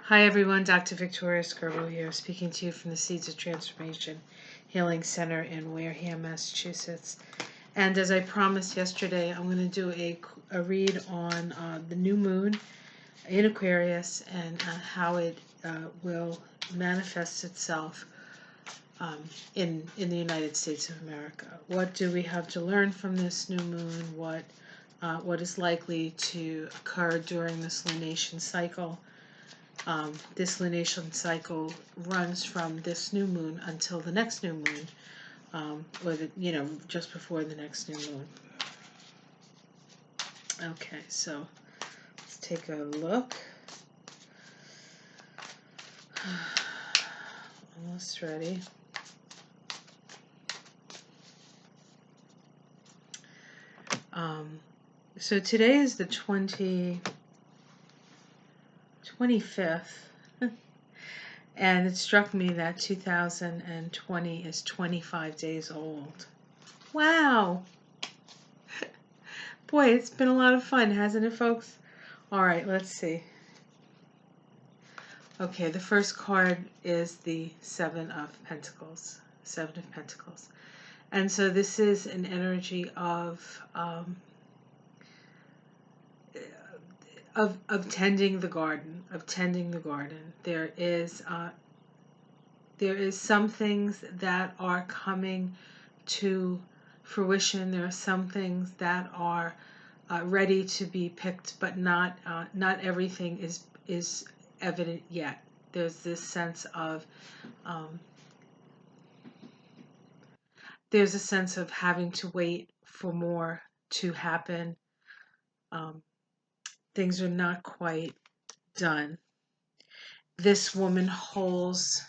Hi everyone, Dr. Victoria Skirbo here, speaking to you from the Seeds of Transformation Healing Center in Wareham, Massachusetts. And as I promised yesterday, I'm going to do a read on the new moon in Aquarius and how it will manifest itself in the United States of America. What do we have to learn from this new moon? What is likely to occur during this lunation cycle? This lunation cycle runs from this new moon until the next new moon, just before the next new moon. Okay, so let's take a look. Almost ready. So today is the 25th. And it struck me that 2020 is 25 days old. Wow! Boy, it's been a lot of fun, hasn't it, folks? All right, let's see. Okay, the first card is the Seven of Pentacles. Seven of Pentacles. And so this is an energy of tending the garden, There is some things that are coming to fruition. There are some things that are ready to be picked, but not everything is evident yet. There's this sense of having to wait for more to happen. Things are not quite done. This woman holds,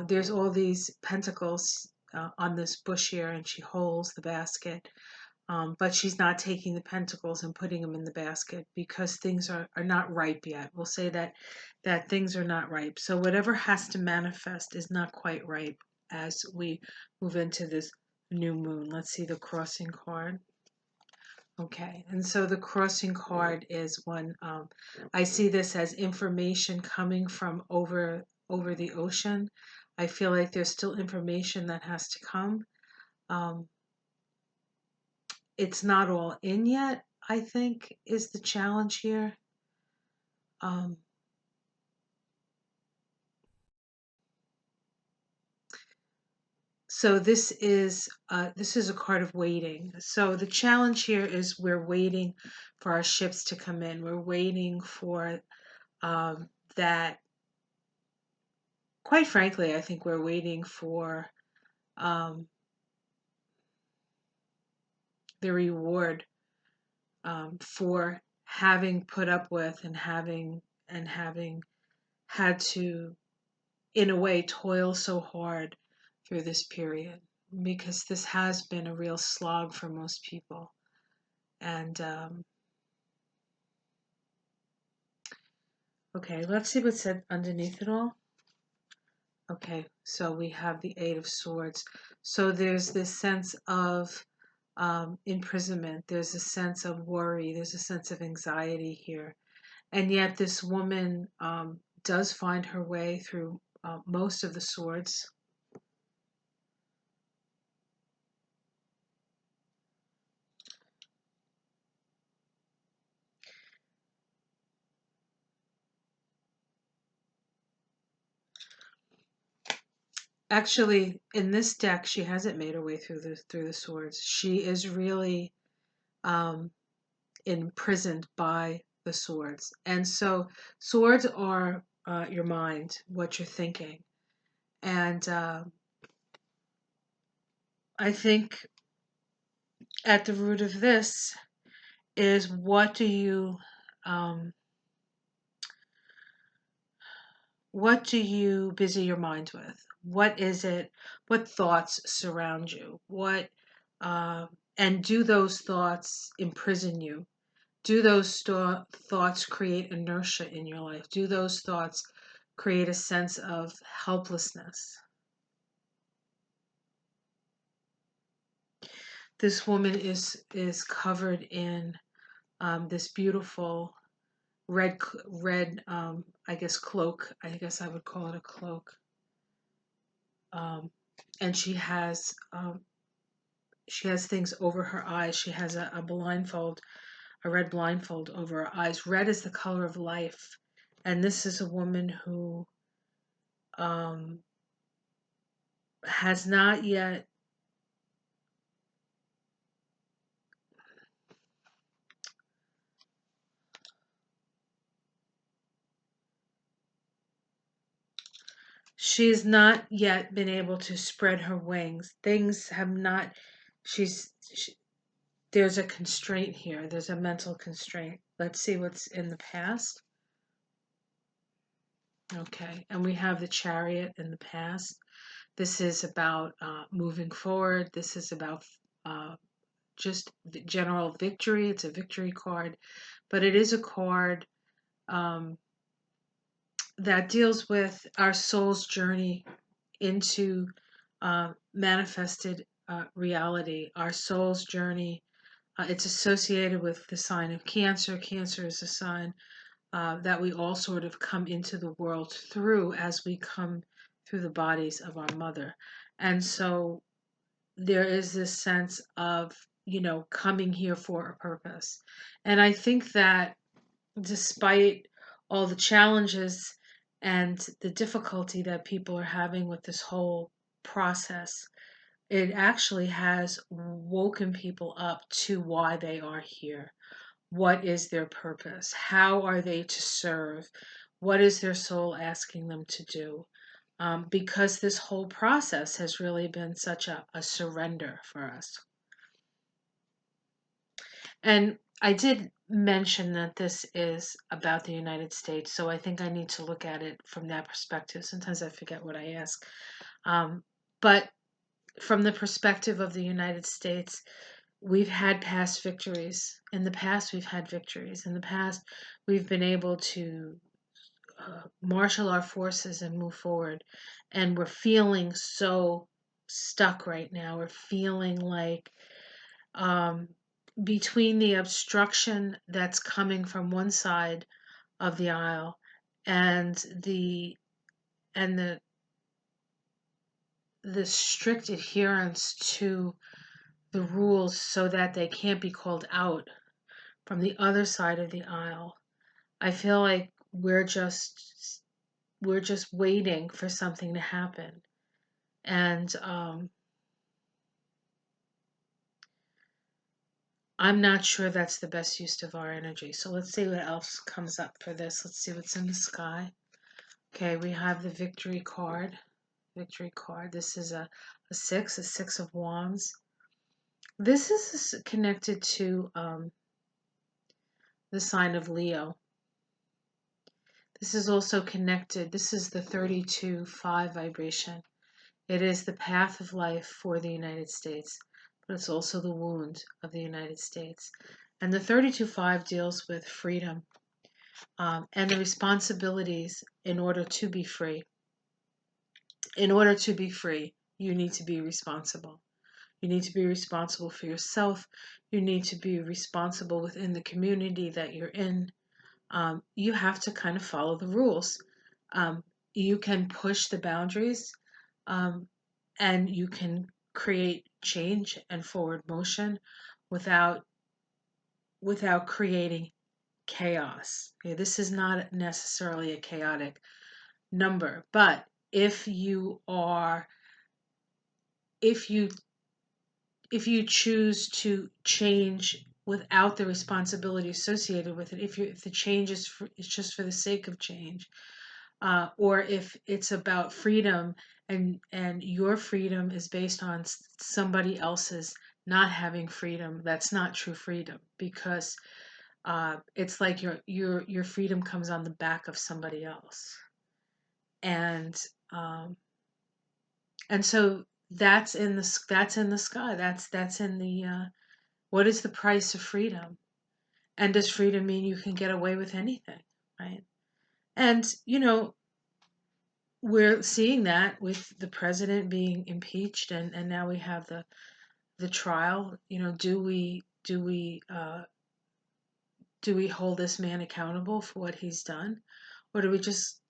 there's all these pentacles on this bush here, and she holds the basket, but she's not taking the pentacles and putting them in the basket because things are not ripe yet. We'll say that things are not ripe. So whatever has to manifest is not quite ripe as we move into this new moon. Let's see the crossing card. Okay, and so the crossing card is one, I see this as information coming from over the ocean. I feel like there's still information that has to come. It's not all in yet, I think, is the challenge here. So this is a card of waiting. So the challenge here is we're waiting for our ships to come in. We're waiting for that. Quite frankly, I think we're waiting for the reward for having put up with and having had to, in a way, toil so hard through this period, because this has been a real slog for most people. And okay, let's see what's said underneath it all. Okay, so we have the Eight of Swords. So there's this sense of imprisonment. There's a sense of worry. There's a sense of anxiety here. And yet this woman does find her way through most of the swords. Actually, in this deck, she hasn't made her way through the swords. She is really imprisoned by the swords. And so swords are your mind, what you're thinking. And I think at the root of this is, what do you busy your mind with? What is it? What thoughts surround you? And do those thoughts imprison you? Do those thoughts create inertia in your life? Do those thoughts create a sense of helplessness? This woman is covered in this beautiful red, I guess cloak. I guess I would call it a cloak. And she has things over her eyes. She has a blindfold, a red blindfold over her eyes. Red is the color of life, and this is a woman who um, has not yet. She's not yet been able to spread her wings. Things have not. She, there's a constraint here. There's a mental constraint. Let's see what's in the past. Okay, and we have the Chariot in the past. This is about moving forward. This is about just the general victory. It's a victory card, but it is a card um, that deals with our soul's journey into manifested reality, our soul's journey. It's associated with the sign of Cancer. Cancer is a sign that we all sort of come into the world through as we come through the bodies of our mother. And so there is this sense of, coming here for a purpose. And I think that despite all the challenges and the difficulty that people are having with this whole process, it actually has woken people up to why they are here. What is their purpose? How are they to serve? What is their soul asking them to do? Because this whole process has really been such a surrender for us. And I did mention that this is about the United States, so I think I need to look at it from that perspective. Sometimes I forget what I ask. But from the perspective of the United States, we've had past victories. In the past, we've had victories. In the past, we've been able to marshal our forces and move forward. And we're feeling so stuck right now. We're feeling like um, between the obstruction that's coming from one side of the aisle and the the strict adherence to the rules so that they can't be called out from the other side of the aisle. I feel like we're just waiting for something to happen, and I'm not sure that's the best use of our energy. So let's see what else comes up for this. Let's see what's in the sky. Okay, we have the victory card. Victory card. This is a six of wands. This is connected to the sign of Leo. This is also connected. This is the 32-5 vibration. It is the path of life for the United States, but it's also the wound of the United States. And the 32-5 deals with freedom and the responsibilities in order to be free. In order to be free, you need to be responsible. You need to be responsible for yourself. You need to be responsible within the community that you're in. You have to kind of follow the rules. You can push the boundaries um, and you can create change and forward motion without creating chaos. Okay, this is not necessarily a chaotic number, but if you are if you if you choose to change without the responsibility associated with it, if the change is just for the sake of change, or if it's about freedom and your freedom is based on somebody else's not having freedom, that's not true freedom because it's like your freedom comes on the back of somebody else, and um, so that's in the sky. That's in the what is the price of freedom? And does freedom mean you can get away with anything, right? And we're seeing that with the president being impeached, and now we have the trial. Do we Do we hold this man accountable for what he's done? Or do we just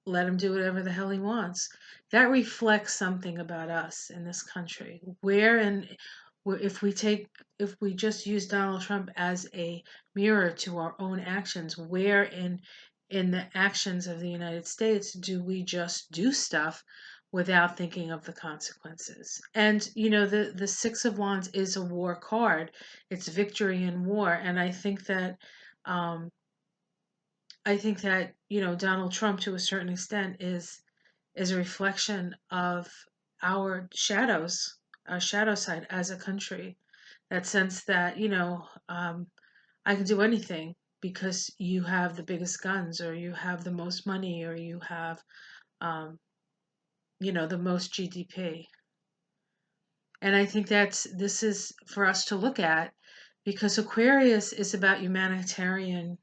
let him do whatever the hell he wants? That reflects something about us in this country. If we just use Donald Trump as a mirror to our own actions, where in the actions of the United States do we just do stuff without thinking of the consequences? And the Six of Wands is a war card. It's victory in war, and um, I think that Donald Trump, to a certain extent, is a reflection of our shadows, our shadow side as a country. That sense that I can do anything because you have the biggest guns, or you have the most money, or you have um, the most GDP. And I think this is for us to look at, because Aquarius is about humanitarian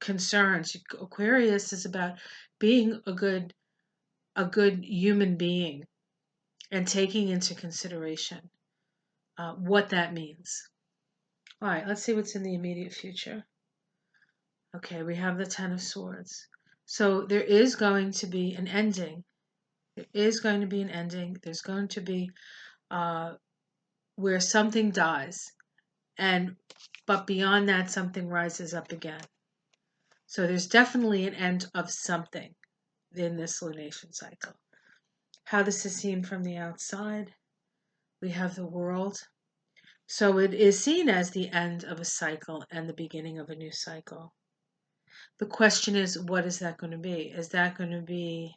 concerns. Aquarius is about being a good human being and taking into consideration what that means. All right, let's see what's in the immediate future. Okay, we have the Ten of Swords. So there is going to be an ending. There is going to be an ending. There's going to be where something dies, but beyond that, something rises up again. So there's definitely an end of something in this lunation cycle. How this is seen from the outside, we have the World. So it is seen as the end of a cycle and the beginning of a new cycle. The question is, what is that going to be? Is that going to be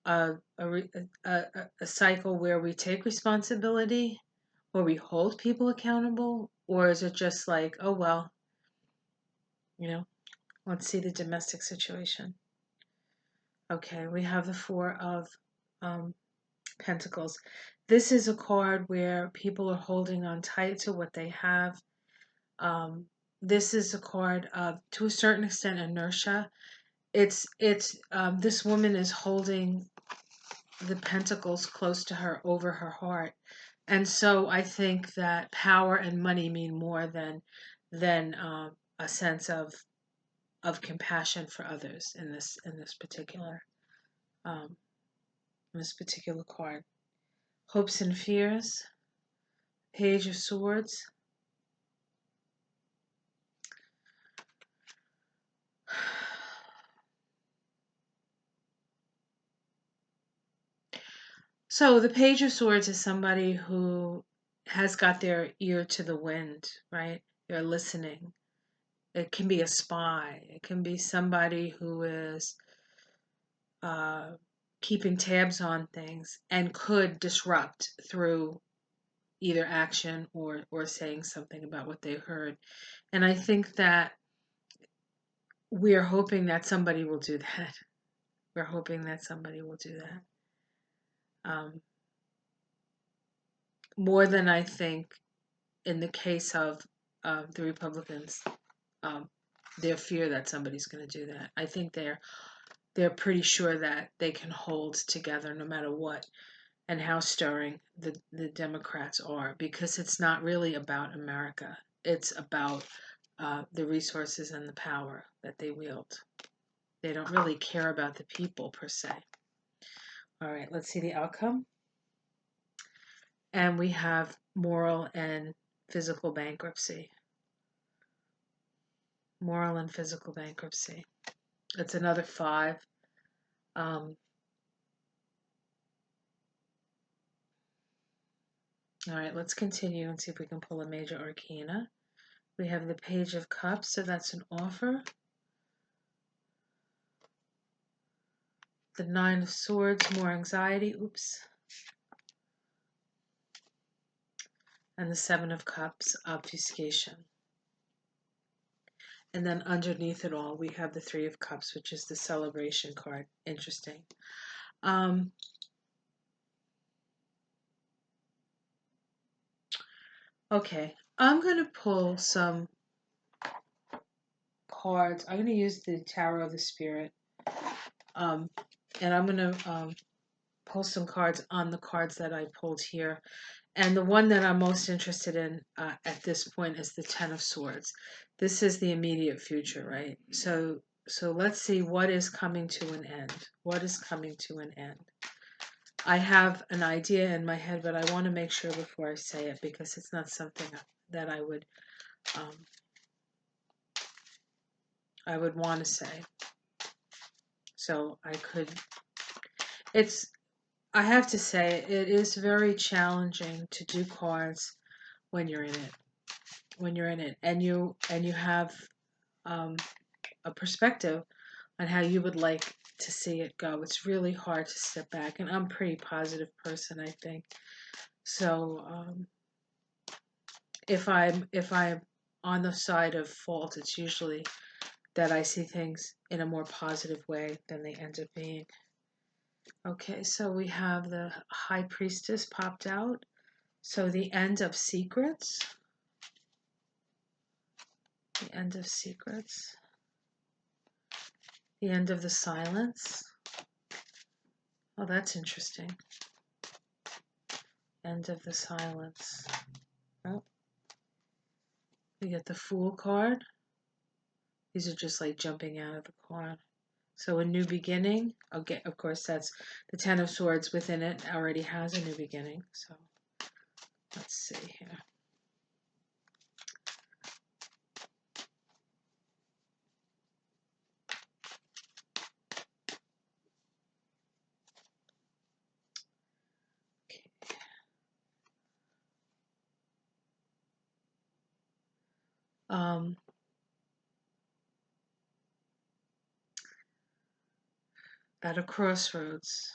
a cycle where we take responsibility, or we hold people accountable, or is it just like, oh well, let's see the domestic situation. Okay, we have the Four of Pentacles. This is a card where people are holding on tight to what they have. This is a card of, to a certain extent, inertia. It's this woman is holding the pentacles close to her, over her heart, and so I think that power and money mean more than a sense of compassion for others in this particular um, card. Hopes and fears, Page of Swords. So the Page of Swords is somebody who has got their ear to the wind, right? They're listening. It can be a spy. It can be somebody who is keeping tabs on things and could disrupt through either action or saying something about what they heard. And I think that we're hoping that somebody will do that. We're hoping that somebody will do that. More than I think in the case of the Republicans, their fear that somebody's going to do that. I think they're pretty sure that they can hold together no matter what, and how stirring the Democrats are, because it's not really about America. It's about the resources and the power that they wield. They don't really care about the people per se. All right, let's see the outcome. And we have moral and physical bankruptcy. Moral and physical bankruptcy. It's another 5. All right, let's continue and see if we can pull a major arcana. We have the Page of Cups, so that's an offer. The Nine of Swords, more anxiety. Oops. And the Seven of Cups, obfuscation. And then underneath it all, we have the Three of Cups, which is the celebration card. Interesting. Okay, I'm going to pull some cards. I'm going to use the Tower of the Spirit. And I'm going to pull some cards on the cards that I pulled here. And the one that I'm most interested in at this point is the Ten of Swords. this is the immediate future, right? So let's see what is coming to an end. What is coming to an end? I have an idea in my head, but I want to make sure before I say it because it's not something that I would want to say. So I have to say it is very challenging to do cards when you're in it. When you're in it and you have a perspective on how you would like to see it go. It's really hard to step back, and I'm a pretty positive person, I think. So if I'm on the side of fault, it's usually that I see things in a more positive way than they end up being. Okay, so we have the High Priestess popped out. So the End of Secrets. The End of Secrets. The End of the Silence. Oh, that's interesting. End of the Silence. Oh, we get the Fool card. These are just like jumping out of the card. So a new beginning. Okay, of course, that's the Ten of Swords within it already has a new beginning. So let's see here. Okay. At a crossroads,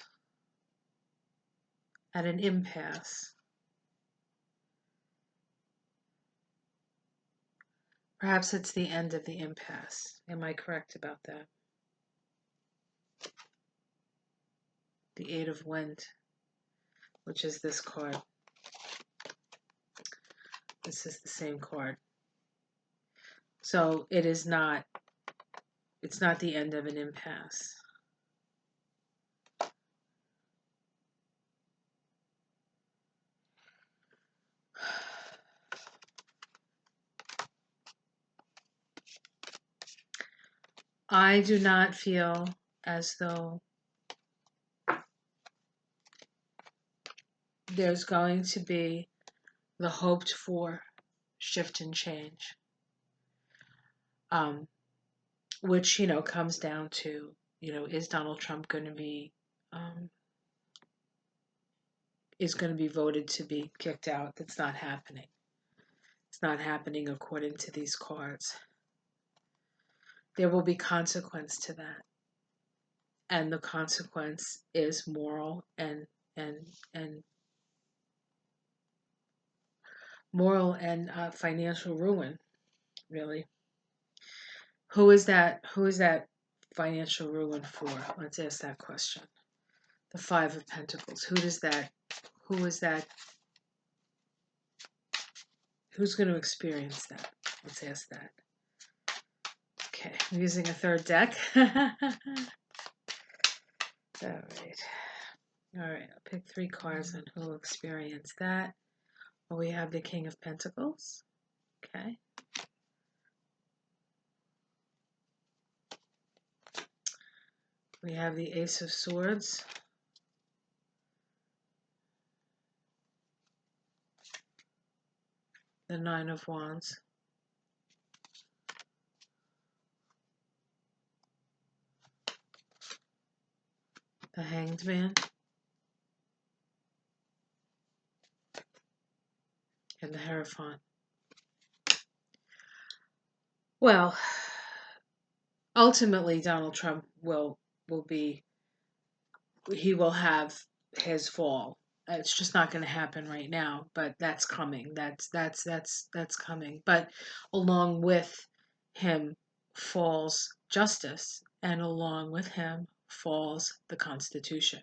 at an impasse. Perhaps it's the end of the impasse. Am I correct about that? The Eight of Wind, which is this card. This is the same card. So it's not the end of an impasse. I do not feel as though there's going to be the hoped for shift and change, which, comes down to, is Donald Trump going to be, is going to be voted to be kicked out? That's not happening. It's not happening according to these cards. There will be consequence to that. And the consequence is moral and financial ruin, really. Who is that financial ruin for? Let's ask that question. The Five of Pentacles. Who is that? Who's going to experience that? Let's ask that. Okay, I'm using a third deck. All right, I'll pick 3 cards on who will experience that. Well, we have the King of Pentacles. Okay. We have the Ace of Swords. The Nine of Wands. The Hanged Man. And the Hierophant. Well, ultimately Donald Trump will have his fall. It's just not going to happen right now, but that's coming. That's coming. But along with him falls justice, and along with him falls the Constitution.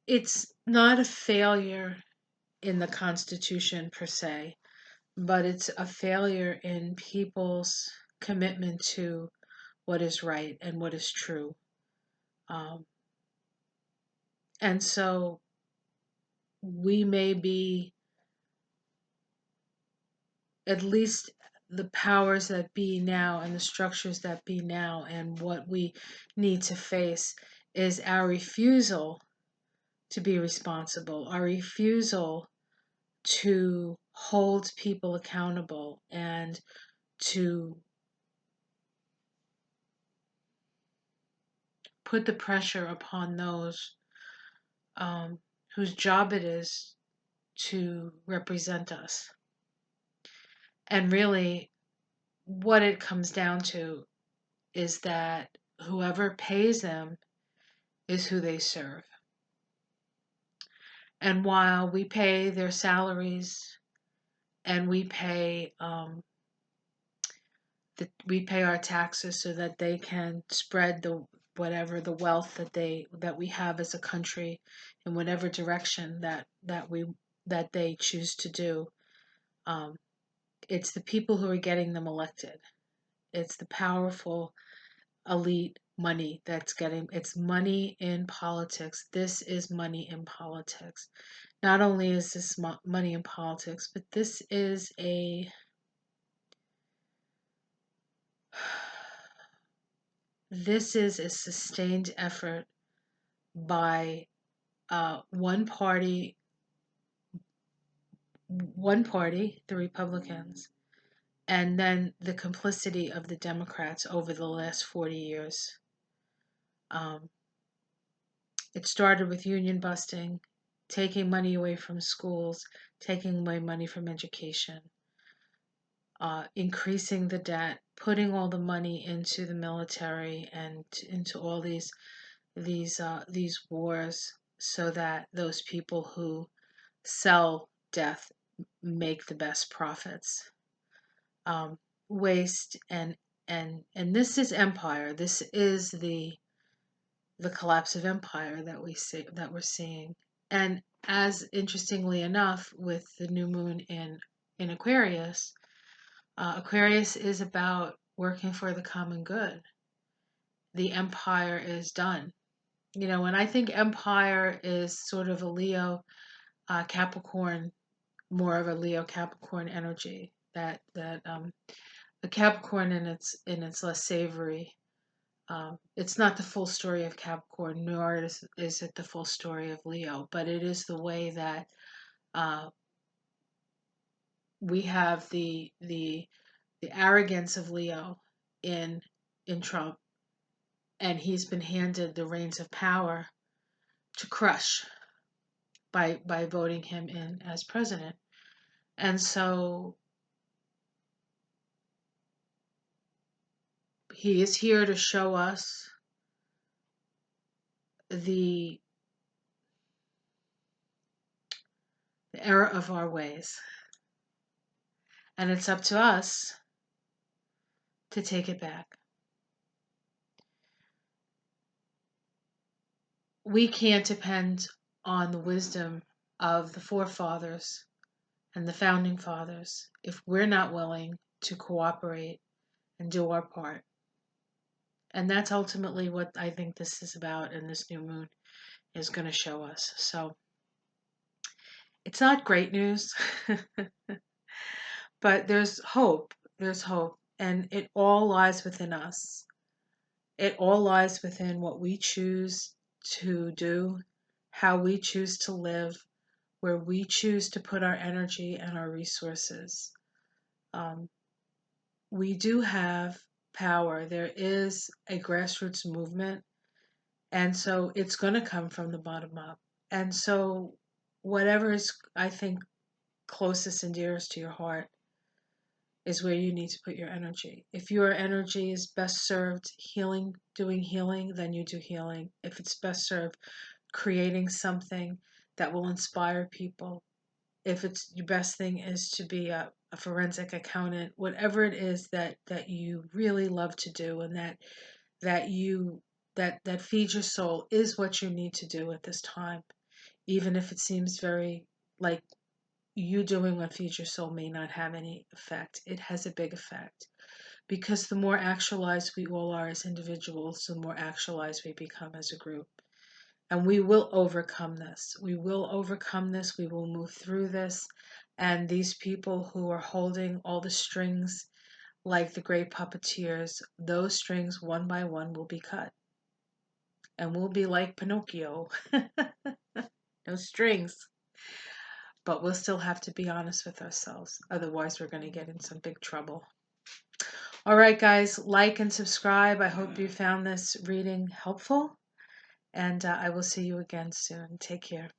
It's not a failure in the Constitution per se, but it's a failure in people's commitment to what is right and what is true. And so we may be, at least the powers that be now and the structures that be now, and what we need to face is our refusal to be responsible, our refusal to hold people accountable, and to put the pressure upon those whose job it is to represent us. And really, what it comes down to is that whoever pays them is who they serve. And while we pay their salaries and we pay our taxes so that they can spread the whatever the wealth that we have as a country in whatever direction that they choose to do. Um, it's the people who are getting them elected. It's the powerful elite money that's getting, it's money in politics. This is money in politics. Not only is this money in politics, but this is a sustained effort by one party, the Republicans, and then the complicity of the Democrats over the last 40 years. Um, it started with union busting, taking money away from schools, taking away money from education, increasing the debt, putting all the money into the military and into all these wars, so that those people who sell death make the best profits. Waste and this is empire. This is the collapse of empire that we're seeing. And as interestingly enough, with the new moon in Aquarius, Aquarius is about working for the common good. The empire is done. And I think empire is sort of a Leo Capricorn, more of a Leo Capricorn energy. That the Capricorn in its less savory. It's not the full story of Capricorn, nor is it the full story of Leo, but it is the way that uh, we have the arrogance of Leo in in Trump, and he's been handed the reins of power to crush by voting him in as president. And so he is here to show us the the error of our ways, and it's up to us to take it back. We can't depend on the wisdom of the forefathers and the founding fathers if we're not willing to cooperate and do our part. And that's ultimately what I think this is about, and this new moon is going to show us. So it's not great news, but there's hope. There's hope. And it all lies within us. It all lies within what we choose to do, how we choose to live, where we choose to put our energy and our resources. Um, we do have power. There is a grassroots movement, and so it's going to come from the bottom up. And so, whatever is, I think, closest and dearest to your heart is where you need to put your energy. If your energy is best served healing, doing healing, then you do healing. If it's best served creating something that will inspire people, if it's your best thing is to be a forensic accountant, whatever it is that you really love to do, and that you that feeds your soul, is what you need to do at this time, even if it seems very like you doing what feeds your soul may not have any effect. It has a big effect, because the more actualized we all are as individuals, the more actualized we become as a group. And we will overcome this. We will overcome this. We will move through this. And these people who are holding all the strings, like the great puppeteers, those strings one by one will be cut. And we'll be like Pinocchio. No strings. But we'll still have to be honest with ourselves. Otherwise, we're going to get in some big trouble. All right, guys, like and subscribe. I hope you found this reading helpful. And I will see you again soon. Take care.